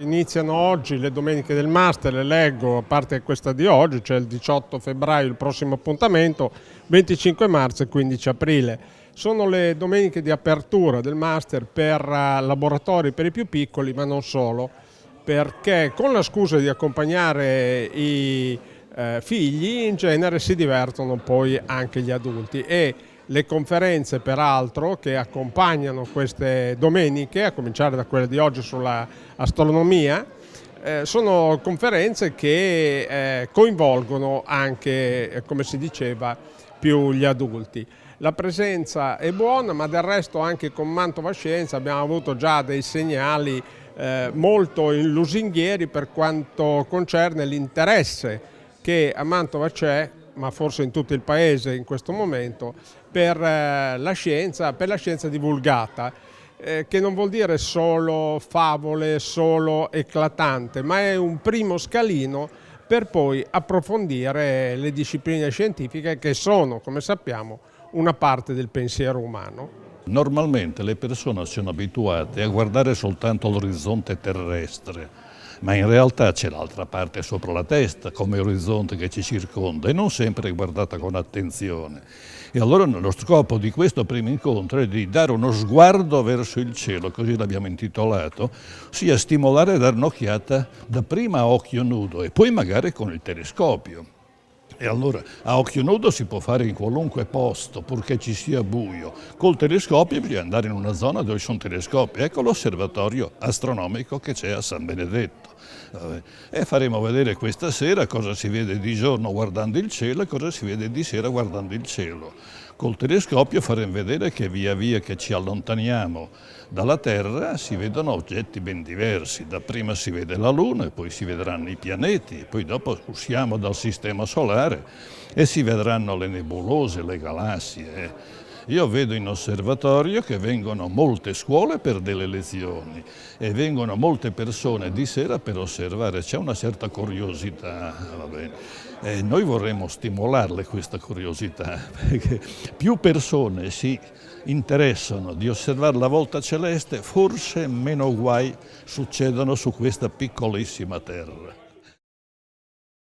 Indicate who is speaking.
Speaker 1: Iniziano oggi le domeniche del Master, le leggo, a parte questa di oggi, cioè il 18 febbraio il prossimo appuntamento, 25 marzo e 15 aprile. Sono le domeniche di apertura del Master per laboratori per i più piccoli, ma non solo, perché con la scusa di accompagnare i figli in genere si divertono poi anche gli adulti e le conferenze peraltro che accompagnano queste domeniche, a cominciare da quella di oggi sulla astronomia, sono conferenze che coinvolgono anche, come si diceva, più gli adulti. La presenza è buona, ma del resto anche con Mantova Scienza abbiamo avuto già dei segnali molto lusinghieri per quanto concerne l'interesse che a Mantova c'è, ma forse in tutto il paese in questo momento, per la scienza divulgata, che non vuol dire solo favole, solo eclatante, ma è un primo scalino per poi approfondire le discipline scientifiche che sono, come sappiamo, una parte del pensiero umano.
Speaker 2: Normalmente le persone sono abituate a guardare soltanto l'orizzonte terrestre, ma in realtà c'è l'altra parte sopra la testa, come orizzonte che ci circonda, e non sempre è guardata con attenzione. E allora lo scopo di questo primo incontro è di dare uno sguardo verso il cielo, così l'abbiamo intitolato, sia stimolare a dare un'occhiata dapprima a occhio nudo e poi magari con il telescopio. E allora a occhio nudo si può fare in qualunque posto, purché ci sia buio. Col telescopio bisogna andare in una zona dove ci sono telescopi. Ecco l'osservatorio astronomico che c'è a San Benedetto. E faremo vedere questa sera cosa si vede di giorno guardando il cielo e cosa si vede di sera guardando il cielo. Col telescopio faremo vedere che via via che ci allontaniamo dalla Terra si vedono oggetti ben diversi. Dapprima si vede la Luna, e poi si vedranno i pianeti, poi dopo usciamo dal Sistema Solare e si vedranno le nebulose, le galassie. Io vedo in osservatorio che vengono molte scuole per delle lezioni e vengono molte persone di sera per osservare, c'è una certa curiosità, va bene. E noi vorremmo stimolarle questa curiosità, perché più persone si interessano di osservare la volta celeste, forse meno guai succedono su questa piccolissima terra.